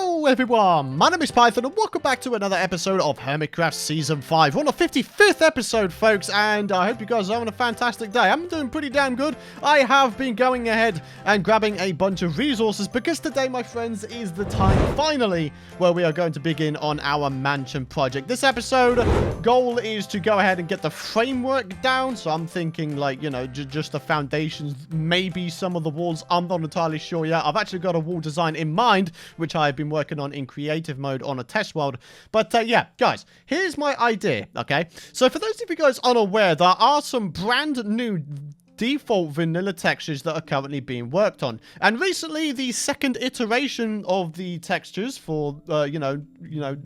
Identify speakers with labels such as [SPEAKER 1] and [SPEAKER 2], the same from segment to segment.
[SPEAKER 1] Hello everyone, my name is Python and welcome back to another episode of Hermitcraft Season 5. We're on the 55th episode, folks, and I hope you guys are having a fantastic day. I'm doing pretty damn good. I have been going ahead and grabbing a bunch of resources because today, my friends, is the time, finally, where we are going to begin on our mansion project. This episode, goal is to go ahead and get the framework down, so I'm thinking, like, you know, just the foundations, maybe some of the walls. I'm not entirely sure yet. I've actually got a wall design in mind, which I've been working on in creative mode on a test world. But yeah, guys, here's my idea, okay? So for those of you guys unaware, there are some brand new default vanilla textures that are currently being worked on, and recently the second iteration of the textures for you know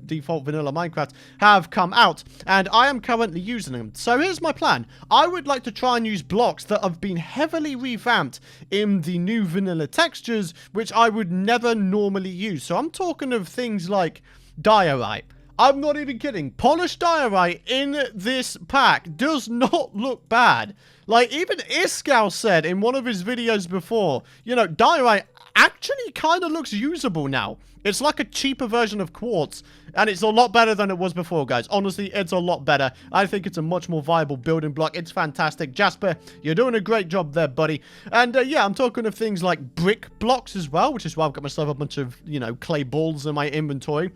[SPEAKER 1] default vanilla Minecraft have come out, and I am currently using them. So here's my plan. I would like to try and use blocks that have been heavily revamped in the new vanilla textures, which I would never normally use. So I'm talking of things like diorite. I'm not even kidding. Polished diorite in this pack does not look bad. Like, even Iskal said in one of his videos before, you know, diorite actually kind of looks usable now. It's like a cheaper version of quartz, and it's a lot better than it was before, guys. Honestly, it's a lot better. I think it's a much more viable building block. It's fantastic. Jasper, you're doing a great job there, buddy. And yeah, I'm talking of things like brick blocks as well, which is why I've got myself a bunch of, you know, clay balls in my inventory.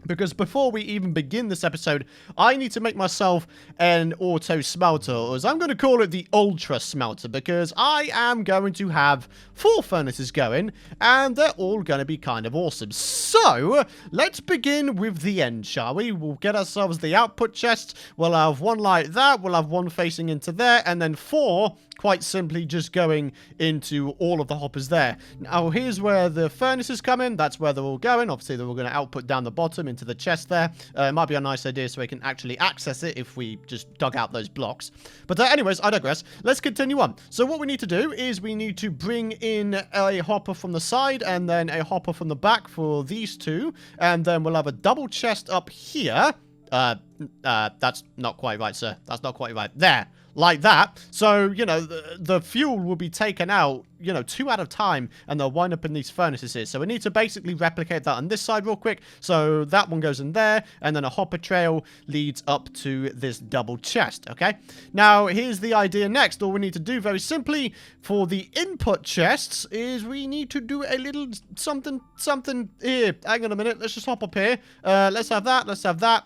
[SPEAKER 1] Because before we even begin this episode, I need to make myself an auto smelter, or as I'm going to call it, the ultra smelter, because I am going to have 4 furnaces going, and they're all going to be kind of awesome. So, let's begin with the end, shall we? We'll get ourselves the output chest. We'll have one like that. We'll have one facing into there, and then 4... quite simply just going into all of the hoppers there. Now, here's where the furnaces come in. That's where they're all going. Obviously, they're all going to output down the bottom into the chest there. It might be a nice idea so we can actually access it if we just dug out those blocks. But anyways, I digress. Let's continue on. So what we need to do is we need to bring in a hopper from the side and then a hopper from the back for these two. And then we'll have a double chest up here. That's not quite right, sir. That's not quite right. There. Like that. So, you know, the fuel will be taken out, you know, 2 at a time, and they'll wind up in these furnaces here. So we need to basically replicate that on this side real quick. So that one goes in there, and then a hopper trail leads up to this double chest, okay? Now, here's the idea next. All we need to do very simply for the input chests is we need to do a little something here. Hang on a minute. Let's just hop up here. Let's have that. Let's have that.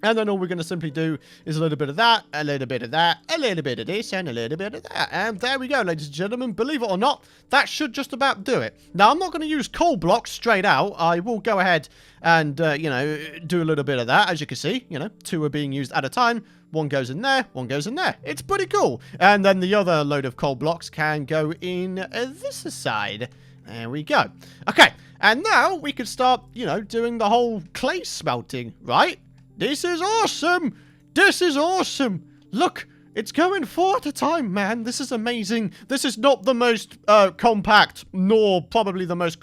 [SPEAKER 1] And then all we're going to simply do is a little bit of that, a little bit of that, a little bit of this, and a little bit of that. And there we go, ladies and gentlemen. Believe it or not, that should just about do it. Now, I'm not going to use coal blocks straight out. I will go ahead and, you know, do a little bit of that. As you can see, you know, 2 are being used at a time. 1 goes in there, 1 goes in there. It's pretty cool. And then the other load of coal blocks can go in this side. There we go. Okay, and now we can start, you know, doing the whole clay smelting, right? This is awesome! This is awesome! Look, it's going 4 at a time, man. This is amazing. This is not the most compact, nor probably the most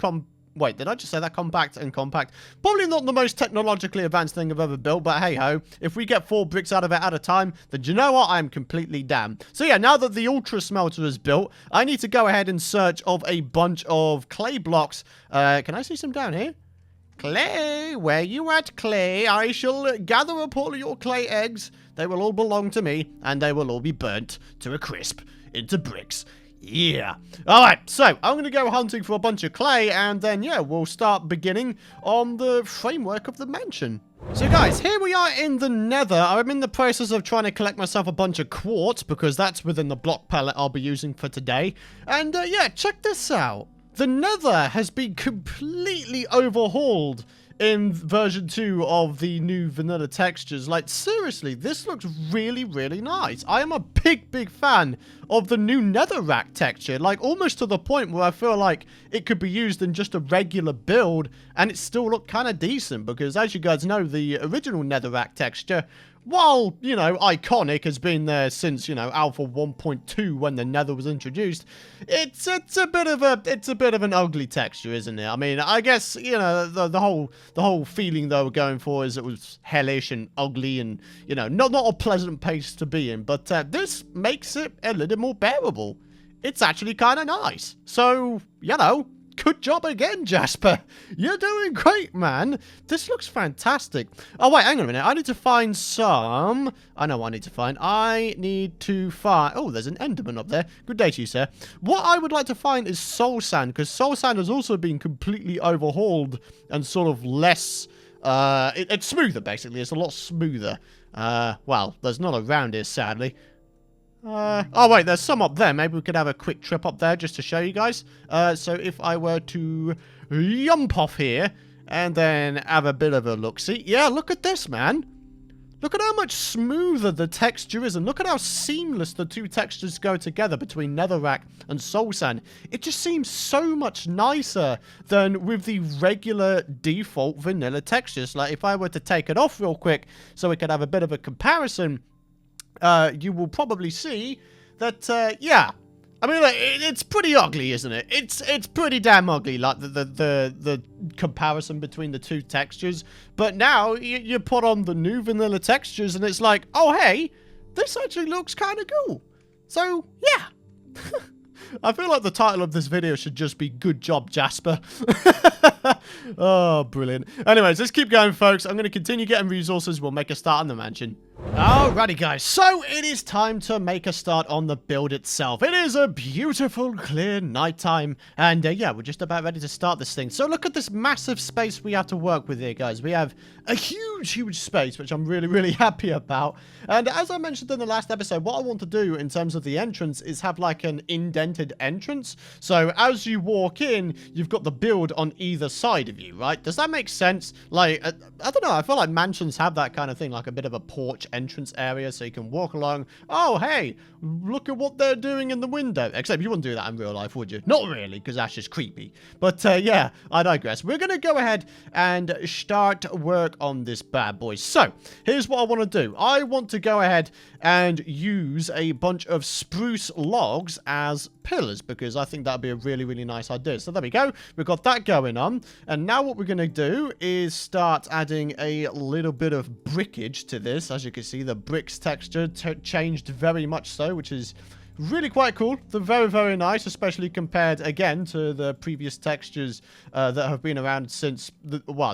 [SPEAKER 1] Wait, did I just say that? Compact and compact? Probably not the most technologically advanced thing I've ever built, but hey-ho. If we get 4 bricks out of it at a time, then do you know what? I'm completely damned. So yeah, now that the ultra smelter is built, I need to go ahead and search of a bunch of clay blocks. Can I see some down here? Clay, where you at, Clay? I shall gather up all of your clay eggs. They will all belong to me, and they will all be burnt to a crisp into bricks. Yeah. Alright, so I'm going to go hunting for a bunch of clay, and then, yeah, we'll start beginning on the framework of the mansion. So guys, here we are in the nether. I'm in the process of trying to collect myself a bunch of quartz, because that's within the block palette I'll be using for today. And yeah, check this out. The nether has been completely overhauled in version 2 of the new vanilla textures. Like, seriously, this looks really, really nice. I am a big fan of the new netherrack texture. Like, almost to the point where I feel like it could be used in just a regular build and it still look kind of decent. Because, as you guys know, the original netherrack texture, while, you know, iconic, has been there since, you know, Alpha 1.2 when the nether was introduced, it's a bit of an ugly texture, isn't it? I mean, I guess, you know, the whole feeling they were going for is it was hellish and ugly and, you know, not a pleasant place to be in, but this makes it a little more bearable. It's actually kind of nice. So, you know, good job again, Jasper. You're doing great, man. This looks fantastic. Oh, wait, hang on a minute. I need to find some... I know what I need to find. I need to find... Oh, there's an Enderman up there. Good day to you, sir. What I would like to find is soul sand, because soul sand has also been completely overhauled and sort of less... it's smoother, basically. It's a lot smoother. Well, there's none around here, sadly. Oh, wait, there's some up there. Maybe we could have a quick trip up there just to show you guys. So if I were to jump off here and then have a bit of a look-see. Yeah, look at this, man. Look at how much smoother the texture is, and look at how seamless the two textures go together between netherrack and soul sand. It just seems so much nicer than with the regular default vanilla textures. Like, if I were to take it off real quick so we could have a bit of a comparison, you will probably see that, yeah. I mean, like, it's pretty ugly, isn't it? It's pretty damn ugly, like the comparison between the two textures. But now you put on the new vanilla textures, and it's like, oh hey, this actually looks kind of cool. So yeah, I feel like the title of this video should just be "Good Job, Jasper." Oh, brilliant. Anyways, let's keep going, folks. I'm going to continue getting resources. We'll make a start on the mansion. Alrighty, guys. So it is time to make a start on the build itself. It is a beautiful, clear nighttime. And yeah, we're just about ready to start this thing. So look at this massive space we have to work with here, guys. We have a huge, huge space, which I'm really, really happy about. And as I mentioned in the last episode, what I want to do in terms of the entrance is have like an indented entrance. So as you walk in, you've got the build on either side of you, right? Does that make sense? Like, I don't know. I feel like mansions have that kind of thing, like a bit of a porch entrance area so you can walk along. Oh, hey, look at what they're doing in the window. Except you wouldn't do that in real life, would you? Not really, because that's just creepy. But yeah, I digress. We're going to go ahead and start work on this bad boy. So here's what I want to do. I want to go ahead and use a bunch of spruce logs as pillars, because I think that'd be a really, really nice idea. So there we go. We've got that going on. And now what we're going to do is start adding a little bit of brickage to this. As you can see, the bricks texture changed very much so, which is really quite cool. They're very, very nice, especially compared, again, to the previous textures that have been around since,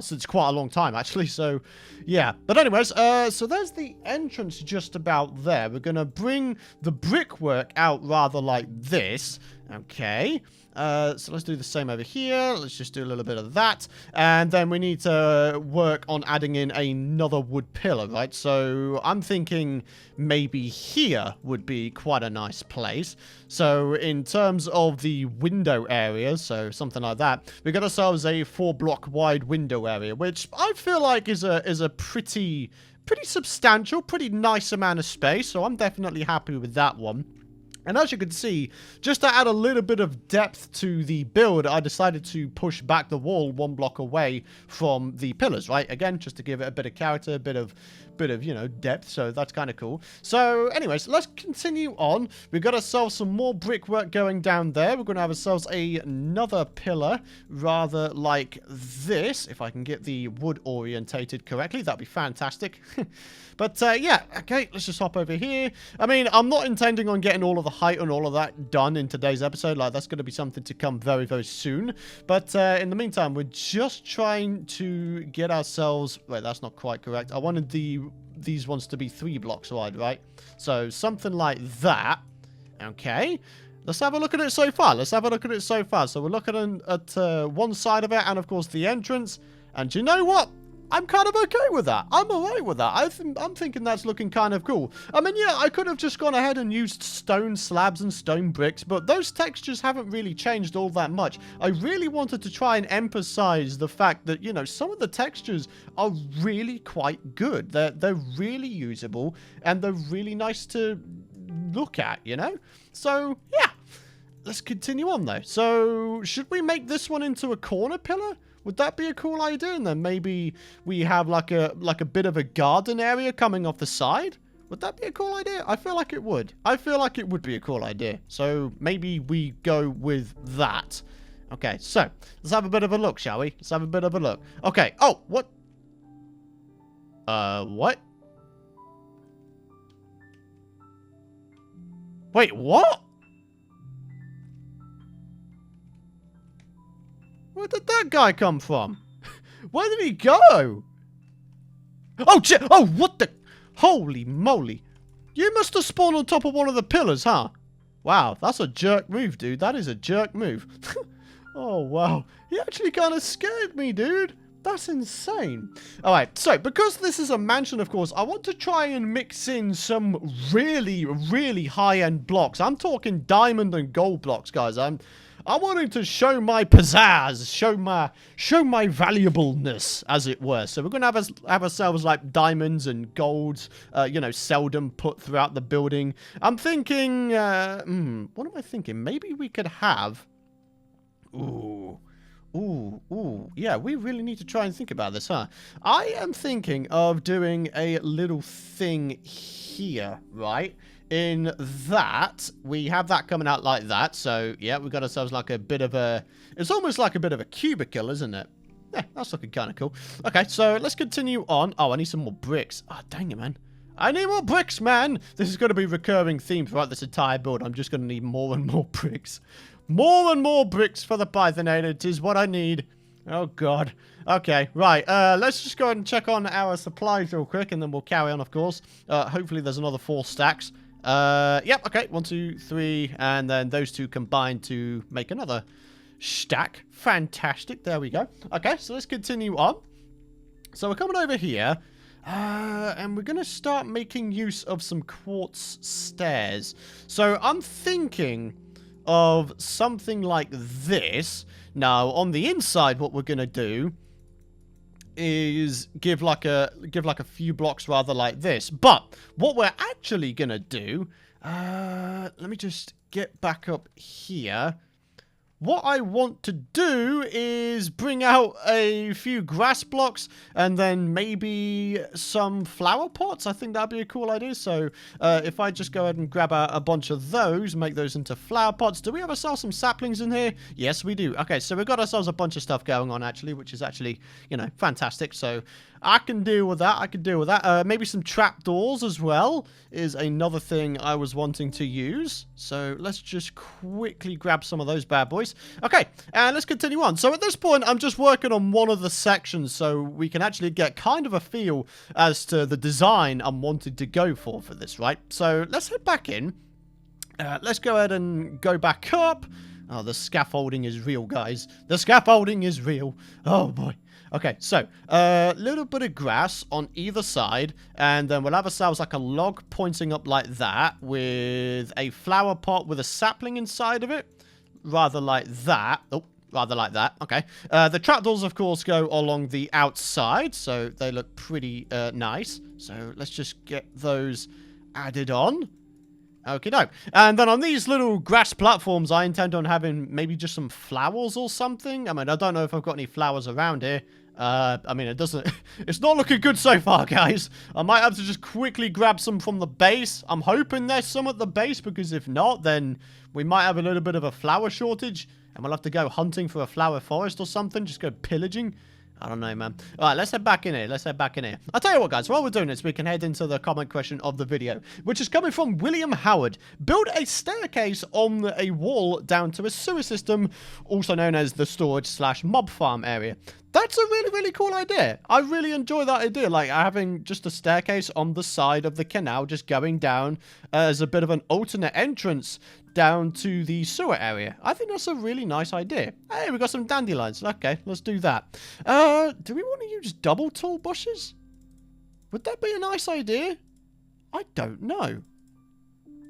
[SPEAKER 1] since quite a long time, actually. So, yeah. But anyways, so there's the entrance just about there. We're going to bring the brickwork out rather like this. Okay. So let's do the same over here. Let's just do a little bit of that. And then we need to work on adding in another wood pillar, right? So I'm thinking maybe here would be quite a nice place. So in terms of the window area, so something like that, we got ourselves a 4-block wide window area, which I feel like is a pretty substantial, pretty nice amount of space. So I'm definitely happy with that one. And as you can see, just to add a little bit of depth to the build, I decided to push back the wall 1 block away from the pillars, right? Again, just to give it a bit of character, a bit of, you know, depth. So that's kind of cool. So anyways, let's continue on. We've got ourselves some more brickwork going down there. We're going to have ourselves another pillar, rather like this. If I can get the wood orientated correctly, that'd be fantastic. But yeah, okay, let's just hop over here. I mean, I'm not intending on getting all of the height and all of that done in today's episode. Like, that's going to be something to come very, very soon. But in the meantime, we're just trying to get ourselves... Wait, that's not quite correct. I wanted these ones to be 3 blocks wide, right? So something like that. Okay. Let's have a look at it so far. So we're looking at one side of it and, of course, the entrance. And you know what? I'm kind of okay with that. I'm alright with that. I'm thinking that's looking kind of cool. I mean, yeah, I could have just gone ahead and used stone slabs and stone bricks, but those textures haven't really changed all that much. I really wanted to try and emphasize the fact that, you know, some of the textures are really quite good. They're really usable, and they're really nice to look at, you know? So, yeah. Let's continue on, though. So, should we make this one into a corner pillar? Would that be a cool idea? And then maybe we have like a bit of a garden area coming off the side? Would that be a cool idea? I feel like it would. I feel like it would be a cool idea. So maybe we go with that. Okay, so let's have a bit of a look, shall we? Let's have a bit of a look. Okay. Oh, what? What? Wait, what? Where did that guy come from? Where did he go? Oh, oh, what the? Holy moly. You must have spawned on top of one of the pillars, huh? Wow, that's a jerk move, dude. That is a jerk move. Oh, wow. He actually kind of scared me, dude. That's insane. All right, so because this is a mansion, of course, I want to try and mix in some really, really high-end blocks. I'm talking diamond and gold blocks, guys. I'm wanting to show my pizzazz, show my valuableness, as it were. So we're going to have ourselves like diamonds and golds, you know, seldom put throughout the building. I'm thinking, what am I thinking? Maybe we could have, yeah, we really need to try and think about this, huh? I am thinking of doing a little thing here, right? In that, we have that coming out like that. So, yeah, we've got ourselves like a bit of a... It's almost like a bit of a cubicle, isn't it? Yeah, that's looking kind of cool. Okay, so let's continue on. Oh, I need some more bricks. Oh, dang it, man. I need more bricks, man. This is going to be a recurring theme throughout this entire build. I'm just going to need more and more bricks. More and more bricks for the Pythonator is what I need. Oh, God. Okay, right. Let's just go ahead and check on our supplies real quick, and then we'll carry on, of course. Hopefully there's another 4 stacks. Yep, okay. 1, 2, 3, and then those two combine to make another stack. Fantastic. There we go. Okay, so let's continue on. So we're coming over here. And we're going to start making use of some quartz stairs. So I'm thinking of something like this. Now, on the inside, what we're going to do is give like a few blocks rather like this. But what we're actually going to do, let me just get back up here. What I want to do is bring out a few grass blocks and then maybe some flower pots. I think that'd be a cool idea. So if I just go ahead and grab a bunch of those, make those into flower pots. Do we have ourselves some saplings in here? Yes, we do. Okay, so we've got ourselves a bunch of stuff going on actually, which is actually, you know, fantastic. So I can deal with that. I can deal with that. Maybe some trapdoors as well is another thing I was wanting to use. So let's just quickly grab some of those bad boys. Okay, and let's continue on. So at this point, I'm just working on one of the sections so we can actually get kind of a feel as to the design I'm wanting to go for this, right? So let's head back in. Let's go ahead and go back up. Oh, the scaffolding is real, guys. The scaffolding is real. Oh, boy. Okay, so a little bit of grass on either side, and then we'll have ourselves like a log pointing up like that with a flower pot with a sapling inside of it. Rather like that. Oh, rather like that. Okay. The trapdoors, of course, go along the outside, so they look pretty nice. So let's just get those added on. Okie doke. And then on these little grass platforms, I intend on having maybe just some flowers or something. I mean, I don't know if I've got any flowers around here. I mean, it doesn't... It's not looking good so far, guys. I might have to just quickly grab some from the base. I'm hoping there's some at the base, because if not, then we might have a little bit of a flower shortage, and we'll have to go hunting for a flower forest or something. Just go pillaging. I don't know, man. All right, let's head back in here. Let's head back in here. I'll tell you what, guys. While we're doing this, we can head into the comment question of the video, which is coming from William Howard. Build a staircase on a wall down to a sewer system, also known as the storage/mob farm area. That's a really, really cool idea. I really enjoy that idea. Like having just a staircase on the side of the canal, just going down as a bit of an alternate entrance down to the sewer area. I think that's a really nice idea. Hey, we got some dandelions. Okay, let's do that. Do we want to use double tall bushes? Would that be a nice idea? I don't know.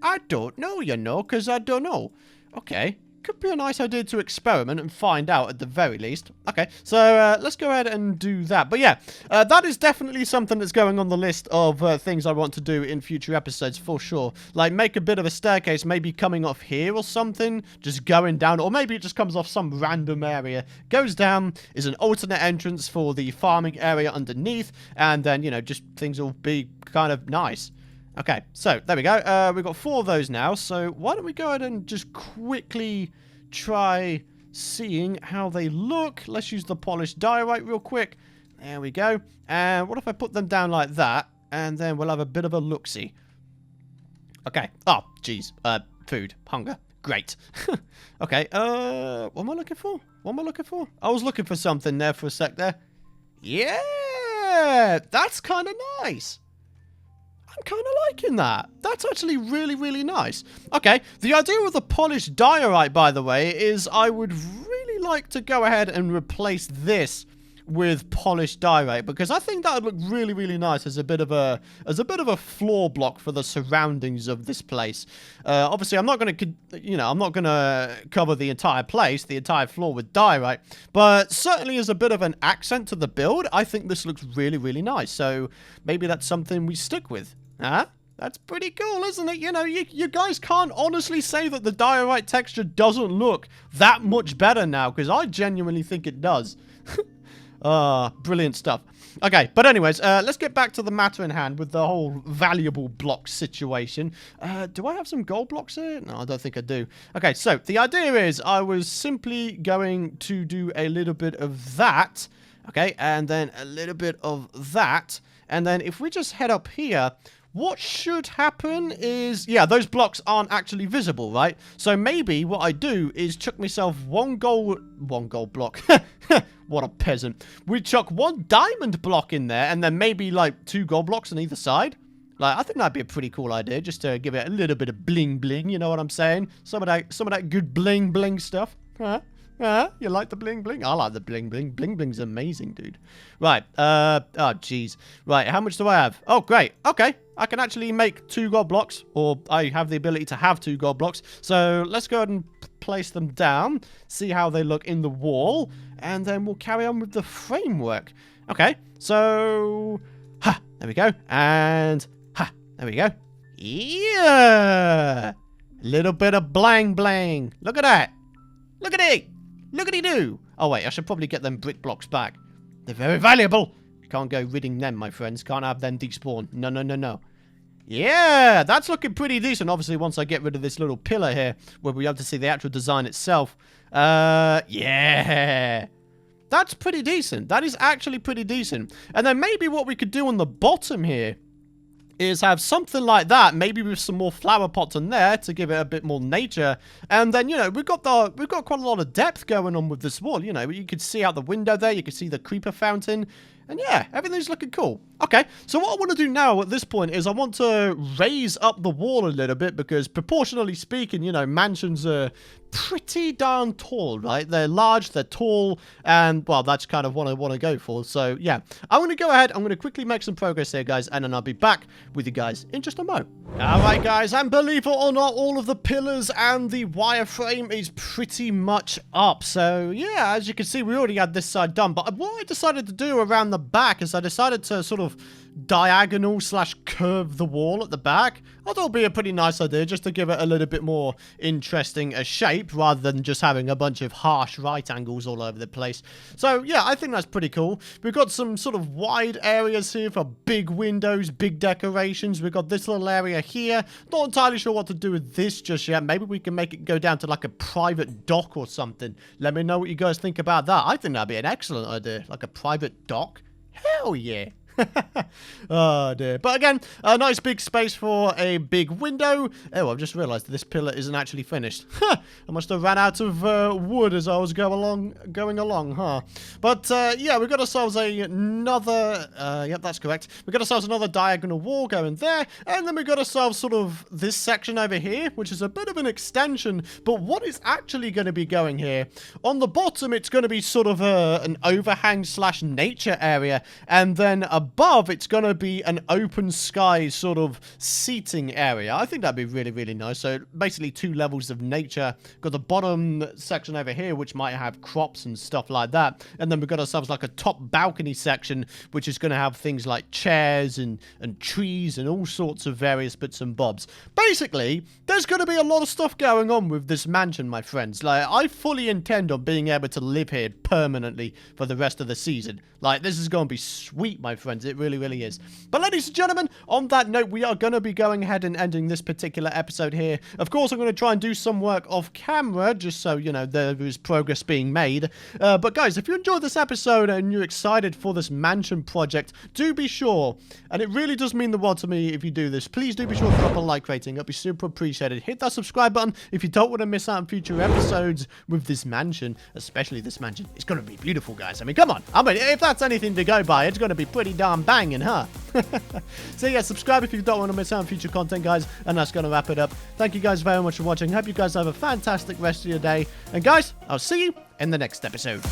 [SPEAKER 1] I don't know, you know, because I don't know. Okay. Could be a nice idea to experiment and find out at the very least. Okay, so let's go ahead and do that. But yeah, that is definitely something that's going on the list of things I want to do in future episodes for sure. Like make a bit of a staircase, maybe coming off here or something, just going down, or maybe it just comes off some random area, goes down, is an alternate entrance for the farming area underneath, and then, you know, just things will be kind of nice. Okay, so there we go. We've got 4 of those now, so why don't we go ahead and just quickly try seeing how they look. Let's use the polished diorite real quick. There we go. And what if I put them down like that, and then we'll have a bit of a look-see. Okay. Oh, jeez. Food. Hunger. Great. Okay, what am I looking for? What am I looking for? I was looking for something there for a sec there. Yeah, that's kind of nice. I'm kind of liking that. That's actually really, really nice. Okay, the idea with the polished diorite, by the way, is I would really like to go ahead and replace this with polished diorite, because I think that would look really, really nice as a bit of a floor block for the surroundings of this place. Obviously, I'm not going to, I'm not going to cover the entire place, the entire floor with diorite, but certainly as a bit of an accent to the build, I think this looks really, really nice. So maybe that's something we stick with. Huh? That's pretty cool, isn't it? You know, you guys can't honestly say that the diorite texture doesn't look that much better now, because I genuinely think it does. Brilliant stuff. Okay, but anyways, let's get back to the matter in hand with the whole valuable block situation. Do I have some gold blocks here? No, I don't think I do. Okay, so the idea is I was simply going to do a little bit of that. Okay, and then a little bit of that. And then if we just head up here, what should happen is, yeah, those blocks aren't actually visible, right? So maybe what I do is chuck myself one gold block. What a peasant. We chuck one diamond block in there, and then maybe like 2 gold blocks on either side. Like, I think that'd be a pretty cool idea, just to give it a little bit of bling bling, you know what I'm saying? Some of that good bling bling stuff. Huh? You like the bling bling? I like the bling bling. Bling bling's amazing, dude. Right, oh jeez. Right, how much do I have? Oh, great. Okay, I can actually make 2 gold blocks, or I have the ability to have 2 gold blocks. So let's go ahead and place them down, see how they look in the wall, and then we'll carry on with the framework. Okay, so, there we go, and, there we go. Yeah! Little bit of blang blang. Look at that. Look at it. Look-a-dee-doo. Oh, wait, I should probably get them brick blocks back. They're very valuable. Can't go ridding them, my friends. Can't have them despawn. No, no, no, no. Yeah, that's looking pretty decent. Obviously, once I get rid of this little pillar here, where we have to see the actual design itself. Yeah. That's pretty decent. That is actually pretty decent. And then maybe what we could do on the bottom here is have something like that, maybe with some more flower pots in there to give it a bit more nature. And then, you know, we've got quite a lot of depth going on with this wall. You know, you could see out the window there, you could see the creeper fountain. And yeah, everything's looking cool. Okay, so what I want to do now at this point is I want to raise up the wall a little bit, because proportionally speaking, you know, mansions are pretty darn tall, right? They're large, they're tall, and, well, that's kind of what I want to go for. So, yeah, I'm going to go ahead, I'm going to quickly make some progress here, guys, and then I'll be back with you guys in just a moment. Alright, guys, and believe it or not, all of the pillars and the wireframe is pretty much up. So, yeah, as you can see, we already had this side done, but what I decided to do around the back is I decided to sort of diagonal / curve the wall at the back. I thought it'd be a pretty nice idea, just to give it a little bit more interesting a shape, rather than just having a bunch of harsh right angles all over the place. So yeah, I think that's pretty cool. We've got some sort of wide areas here for big windows, big decorations. We've got this little area here. Not entirely sure what to do with this just yet. Maybe we can make it go down to like a private dock or something. Let me know what you guys think about that. I think that'd be an excellent idea, like a private dock. Hell yeah. Oh dear. But again, a nice big space for a big window. Oh, I've just realized this pillar isn't actually finished. I must have ran out of wood as I was going along, huh? But yeah, we've got ourselves another yep, that's correct. We've got ourselves another diagonal wall going there, and then we've got ourselves sort of this section over here, which is a bit of an extension. But what is actually going to be going here on the bottom, it's going to be sort of an overhang / nature area, and then above it's going to be an open sky sort of seating area. I think that'd be really, really nice. So basically 2 levels of nature. Got the bottom section over here, which might have crops and stuff like that, and then we've got ourselves like a top balcony section, which is going to have things like chairs and trees and all sorts of various bits and bobs. Basically, there's going to be a lot of stuff going on with this mansion, my friends. Like, I fully intend on being able to live here permanently for the rest of the season. Like, this is going to be sweet, my friends. friends. It really, really is. But ladies and gentlemen, on that note, we are going to be going ahead and ending this particular episode here. Of course, I'm going to try and do some work off camera, just so, you know, there is progress being made. But guys, if you enjoyed this episode and you're excited for this mansion project, do be sure, and it really does mean the world to me if you do this, please do be sure to drop a like rating. It'll be super appreciated. Hit that subscribe button if you don't want to miss out on future episodes with this mansion, especially this mansion. It's going to be beautiful, guys. I mean, come on. I mean, if that's anything to go by, it's going to be pretty darn banging, huh? So yeah, subscribe if you don't want to miss out on future content, guys, and that's going to wrap it up. Thank you guys very much for watching. Hope you guys have a fantastic rest of your day, and guys, I'll see you in the next episode.